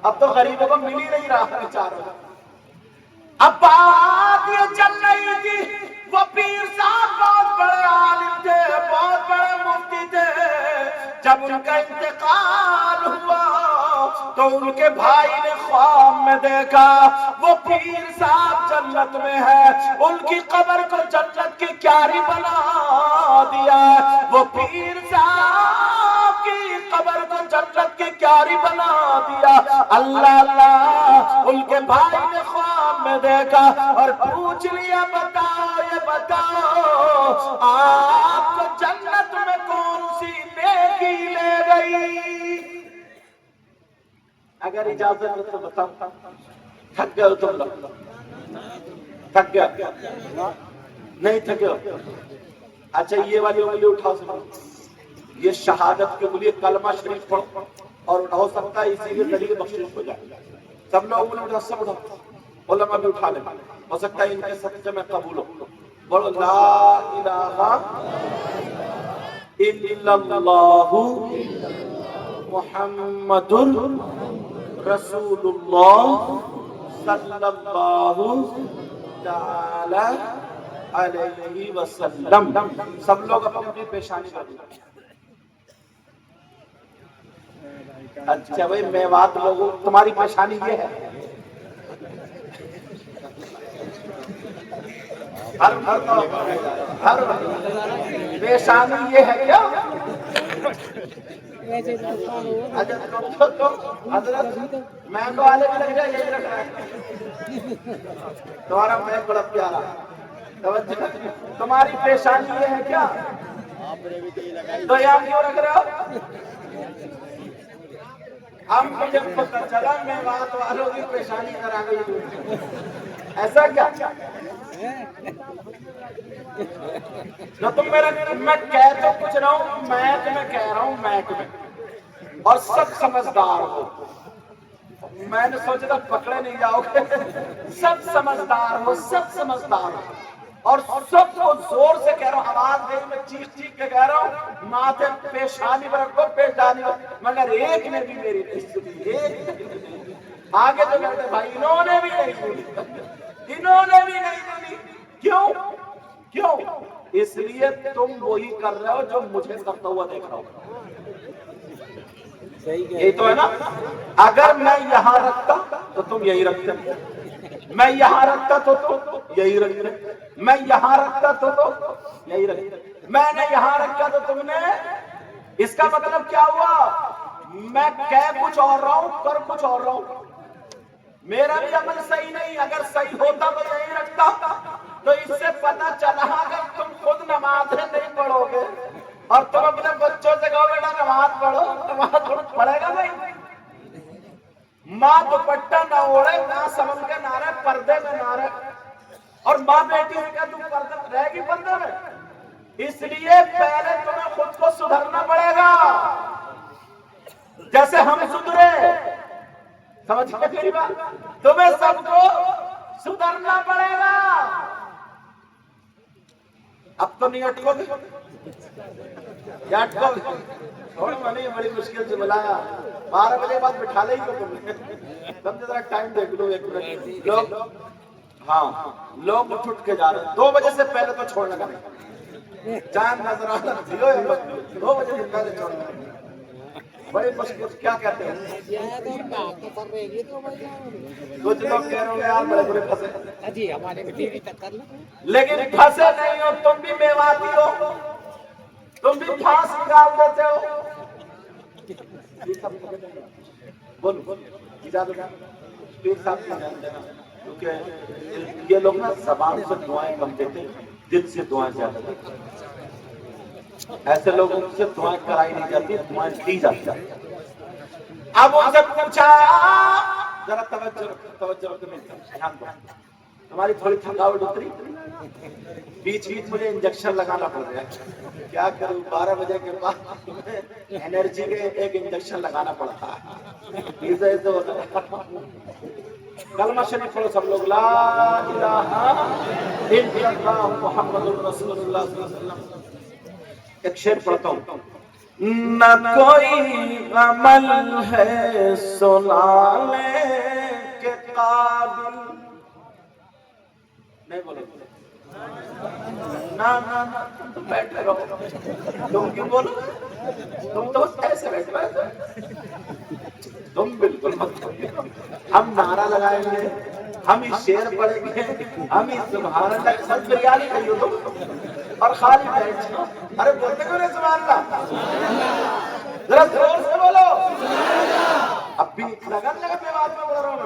اب تو غریبوں کو مل ہی نہیں رہا بیچاروں. اب بات یہ چل رہی تھی وہ پیر صاحب بہت بڑے عالم تھے, بہت بڑے مفتی تھے. جب ان کا انتقال ہوا تو ان کے بھائی نے خواب میں دیکھا وہ پیر صاحب جنت میں ہے, ان کی قبر کو جنت کی کیاری بنا دیا. وہ پیر صاحب کی قبر کو جنت کی کیاری بنا دیا. اللہ اللہ, ان کے بھائی نے خواب میں دیکھا اور پوچھ لیا بتاؤ یہ بتاؤ آپ کو جنت میں کون سی نیکی لے گئی؟ اگر اجازت ہے تو بتاؤ. تھک گئے ہو تم لوگ؟ تھک گیا نہیں تھکے ہو؟ اچھا یہ والی انگلی اٹھاؤ سب. یہ شہادت کے لیے کلمہ شریف پڑھو اور ہو سکتا ہے اسی لیے ذریعے بخشش ہو جائے. سب لوگ انگلی اٹھا, سب اٹھا, علماء بھی اٹھا لیں, ہو سکتا ہے ان کے صدقے میں قبول ہو. بولو لا الہ الا اللہ محمد رسول اللہ صلی اللہ تعالی علیہ وسلم. سب لوگ اپنی اپنی پیشانی کر دیں. اچھا بھائی میوات لوگوں تمہاری پیشانی یہ ہے؟ ہر پیشانی یہ ہے کیا؟ حضرت میں تو آلے بھی لگ جائے یہی رکھ رہا ہے تمہارا میں بڑا پیارا. تمہاری پیشانی یہ ہے کیا؟ تو یہاں کیوں رکھ رہے ہو؟ ہم مجھے پتہ چلا میں بات والوں کی پیشانی کرا گئی. ایسا کیا؟ نہ تم میرا میں کہہ تو کچھ رہا ہوں, میں تمہیں کہہ رہا ہوں میں تمہیں, اور سب سمجھدار ہو. میں نے سوچا تھا پکڑے نہیں جاؤ گے. سب سمجھدار ہو, سب سمجھدار ہو, اور سب کو زور سے کہہ رہا ہوں, آواز دے میں چیخ چیخ کے کہہ رہا ہوں ماتھے پیشانی پر رکھو, پیشانی پر, مگر ایک نے بھی میری نہیں سنی. ایک آگے تو کہتے بھائی انہوں نے بھی نہیں سنی, انہوں نے بھی نہیں سنی. کیوں؟ کیوں؟ اس لیے تم وہی کر رہے ہو جو مجھے کرتا ہوا دیکھ رہا ہوں. یہی تو ہے نا. اگر میں یہاں رکھتا تو تم یہی رکھتے, میں یہاں رکھتا تو تم یہی رکھتے, میں یہاں رکھتا تو یہی رکھتے, میں نے یہاں رکھا تو تم نے. اس کا مطلب کیا ہوا؟ میں کہہ کچھ اور رہا ہوں, کر کچھ اور رہا ہوں. میرا بھی عمل صحیح نہیں. اگر صحیح ہوتا تو یہی رکھتا. تو اس سے پتہ چلا اگر تم خود نمازیں نہیں پڑھو گے اور تم اپنے بچوں سے کہو بیٹا نماز پڑھو, نماز پڑھے گا بھائی؟ ماں دوپٹہ نہ اوڑھے, نہ سمجھ کے نہ رہے, پردے میں نہ رہے, اور ماں بیٹی سے کہا تم پردے رہے گی پردے میں. اس لیے پہلے تمہیں خود کو سدھرنا پڑے گا جیسے ہم سدھرے. سمجھ گئے میری بات؟ تمہیں سب کو سدھرنا پڑے گا. اب تو نہیں اٹکو گے یا اٹکو گے؟ تھوڑا میں نے بڑی مشکل سے بلایا, 12 بجے بعد بٹھا لے ہی تو تم نے. تم ذرا ٹائم دیکھ لو 1 منٹ. لوگ ہاں لوگ اٹھ کے جا رہے ہیں. 2 بجے سے پہلے تو چھوڑنے کا نہیں. چاند نظر آنا 2 بجے سے پہلے چھوڑنے کا نہیں. بڑی مشکل. کیا کہتے ہیں کچھ لوگ کہہ رہے ہوں یار بڑے برے پھنسے, لیکن پھنسے نہیں ہو. تم بھی میواتی ہو, تم بھی پھانس نکال دیتے ہو. بولو اجازت پیر صاحب کی جان دینا, کیونکہ یہ لوگ نا زبان سے دعائیں کم دیتے, دل سے دعائیں زیادہ دیتے. ایسے لوگوں سے دعائیں کرائی نہیں جاتی, دعائیں دی جاتی. اب ان سے پوچھا, ذرا توجہ دھیان دو, ہماری تھوڑی تھکاوٹ اتری, بیچ بیچ مجھے انجیکشن لگانا پڑ رہا ہے. کیا کروں, 12 بجے کے بعد انرجی کے ایک انجیکشن لگانا پڑتا ہے. کلمہ شریف پڑھو سب لوگ, لا الہ الا اللہ محمد رسول اللہ صلی اللہ علیہ وسلم. ایک شعر پڑھتا ہوں, نہ کوئی عمل ہے سنانے کے قابل. نہیں بولو نہ تم تو بیٹھے رہو. تم کیوں بولو؟ تم تو ایسے بیٹھے. تم بالکل مت. ہم نعرہ لگائیں گے، ہم ہی شعر پڑھیں گے، ہم ہی سبحان اللہ سب بریانی کہیے تم اور خالی بیٹھ جاؤ. ارے بولتے کیوں نہیں سبحان اللہ؟ ذرا زور سے بولو. اب بھی لگن میں بات میں بول رہا ہوں.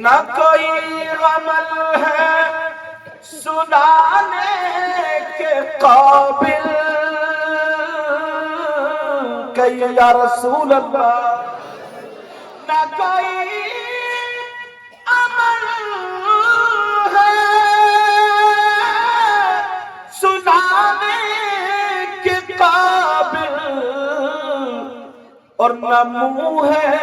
نہ کوئی عمل ہے سنانے کے قابل کہ یا رسول اللہ. نہ کوئی عمل ہے سنانے کے قابل اور نہ منہ ہے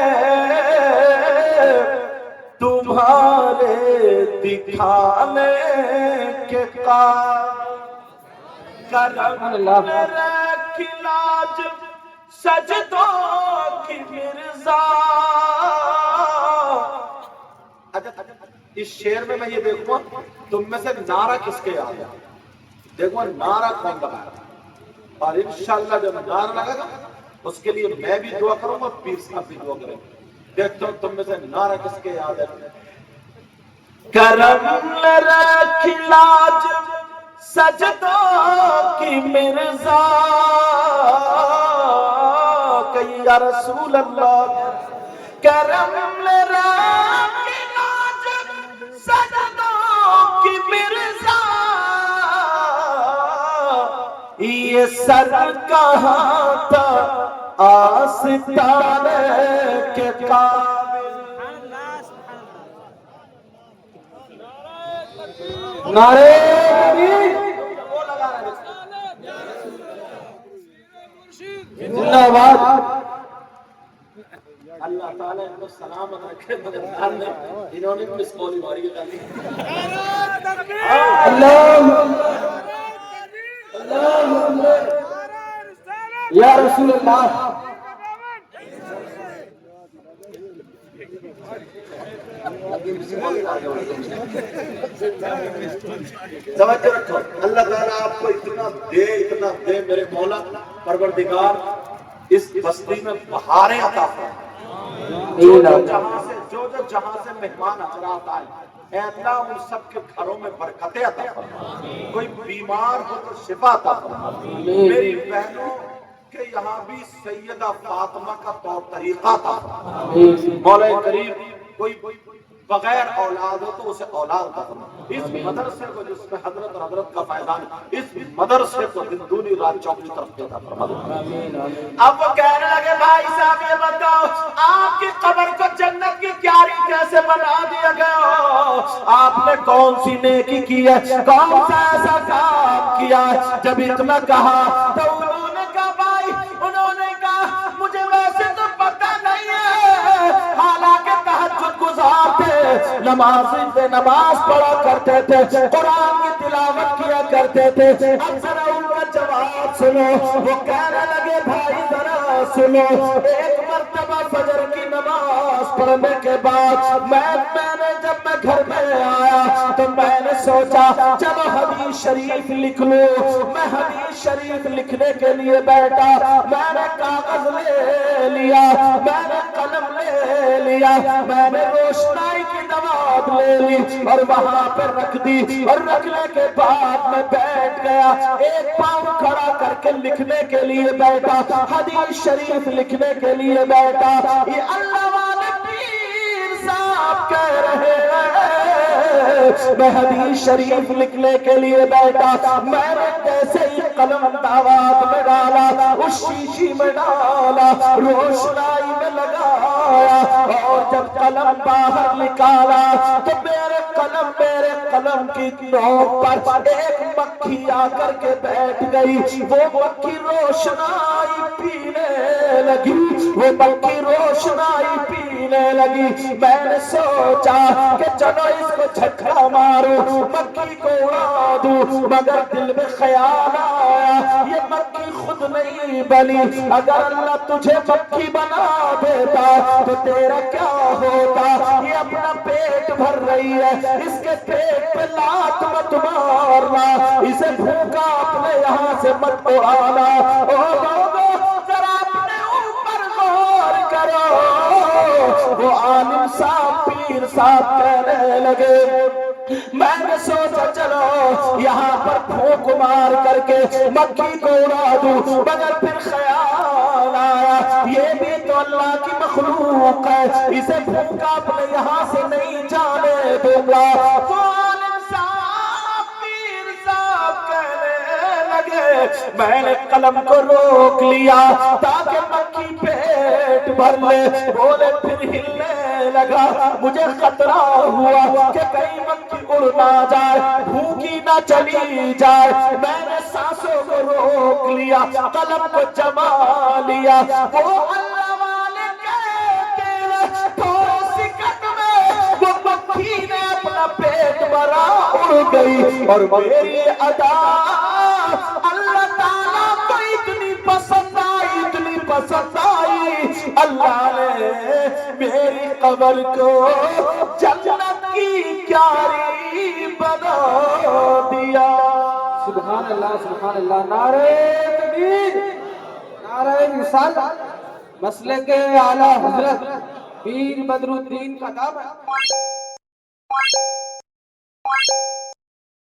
تمہارے دکھانے کے قابل. کرم رکھ لاج سجدوں کی مرزا. اس شعر میں یہ دیکھوں تم میں سے نعرہ کس کے یاد ہے. دیکھو نعرہ کون لگایا، اور انشاءاللہ جب نعرہ لگے گا اس کے لیے میں بھی دعا کروں گا، پیر صاحب بھی دعا کریں گے. دیکھتا ہوں تم میں سے نعرہ کس کے یاد ہے. کرم رکھ لاج سجدوں کی مرزا کہ یا رسول اللہ. کرم رکھ لاج سجدوں کی مرزا یہ سر کہاں تھا آستانے کے قابل. نعرے زندہ باد. اللہ تعالیٰ ان کو سلامت رکھے. انہوں نے بھی اس قولی ماری ہے. یا رسول اللہ. توجہ رکھو. اللہ تعالیٰ آپ کو اتنا دے میرے مولا پروردگار اس بستی میں بہاریں عطا فرمائے. جو جہاں سے مہمان حضرات آئے اے اللہ ان سب کے گھروں میں برکتیں عطا فرما. کوئی بیمار ہو تو شفا عطا فرما. میری بہنوں کہ یہاں بھی سیدہ فاطمہ کا طور طریقہ تھا. مولا کریم کوئی بغیر اولاد ہو تو اسے اولاد عطا فرما. اس مدرسے کو جس میں حضرت اور حضرت کا فیضان، اس مدرسے کو دن دونی رات چوگنی طرف عطا فرما. اب وہ کہنے لگے بھائی صاحب یہ بتاؤ آپ کی قبر کو جنت کی کیاری کیسے بنا دیا گیا؟ آپ نے کون سی نیکی کی ہے، کون سا ایسا کام کیا ہے؟ جب اتنا کہا تو انہوں نے کہا بھائی، انہوں نے کہا مجھے ویسے تو پتہ نہیں ہے، حالانکہ تہجد گزار تھے، نماز پڑھا کرتے تھے، قرآن کی تلاوت کیا کرتے تھے. اب ذرا ان کا جواب سنو. وہ کہنے لگے بھائی ذرا سنو. ایک مرتبہ فجر کی نماز پڑھنے کے بعد میں نے جب میں گھر میں آیا تو میں نے سوچا چلو حدیث شریف لکھ لوں. میں حدیث شریف لکھنے کے لیے بیٹھا. میں نے کاغذ لے لیا، میں نے قلم لے لیا، میں نے روشنائی کی دوات لے لی اور وہاں پر رکھ دی. اور رکھنے کے بعد میں بیٹھ گیا، ایک پاؤں کھڑا کر کے لکھنے کے لیے بیٹھا، حدیث شریف لکھنے کے لیے بیٹھا. یہ اللہ والے پیر صاحب کہہ رہے ہیں میں حدیث شریف لکھنے کے لیے بیٹھا. میں نے کیسے ہی قلم دعوات میں ڈالا، اس شیشی میں ڈالا، روشنائی میں لگایا، اور جب قلم باہر نکالا تو میرے قلم کی نوک پر ایک مکھی آ کر کے بیٹھ گئی. وہ مکھی روشنائی پینے لگی، وہ مکھی روشنائی پینے پینے لگی. میں نے سوچا کہ چلو اس کو جھٹکا ماروں، مکھی کو اڑا دوں، مگر دل میں خیال آیا یہ مکھی خود نہیں بنی. اگر اللہ تجھے مکھی بنا دیتا تو تیرا کیا ہوتا؟ یہ اپنا پیٹ بھر رہی ہے، اس کے پیٹ پہ لات مت مارنا، اسے بھوکا اپنے یہاں سے مت اڑانا. او لوگو ذرا اپنے اوپر غور کرو. وہ عالم صاحب پیر صاحب کہنے لگے میں نے سوچا چلو یہاں پر پھونک مار کر کے مکھی کو اڑا دوں، مگر پھر خیال آیا یہ بھی تو اللہ کی مخلوق ہے، اسے پھونکا اپنے یہاں سے نہیں جانے دوں گا. تو عالم صاحب پیر صاحب کہنے لگے میں نے قلم کو روک لیا تاکہ مکھی پیٹ بھر لے. بولے پھر ہلنے لگا. مجھے خطرہ ہوا کہ کہیں مکھی اڑ نہ جائے، بھوکی نہ چلی جائے. میں نے سانسوں کو روک لیا، قلم کو جما لیا. وہ اللہ والے کہتے ہیں تھوڑے سیکنڈ میں وہ مکھی نے اپنا پیٹ بھرا اڑ گئی. اور میری ادا اللہ تعالیٰ کو اتنی پسند آئی، اتنی پسند آئی، اللہ نے میری قبر کو جنت کی کیاری بنا دیا. سبحان اللہ سبحان اللہ. نعرہ تکبیر، نعرہ رسالت، مسلک اعلیٰ حضرت پیر بدر الدین کا نام ہے.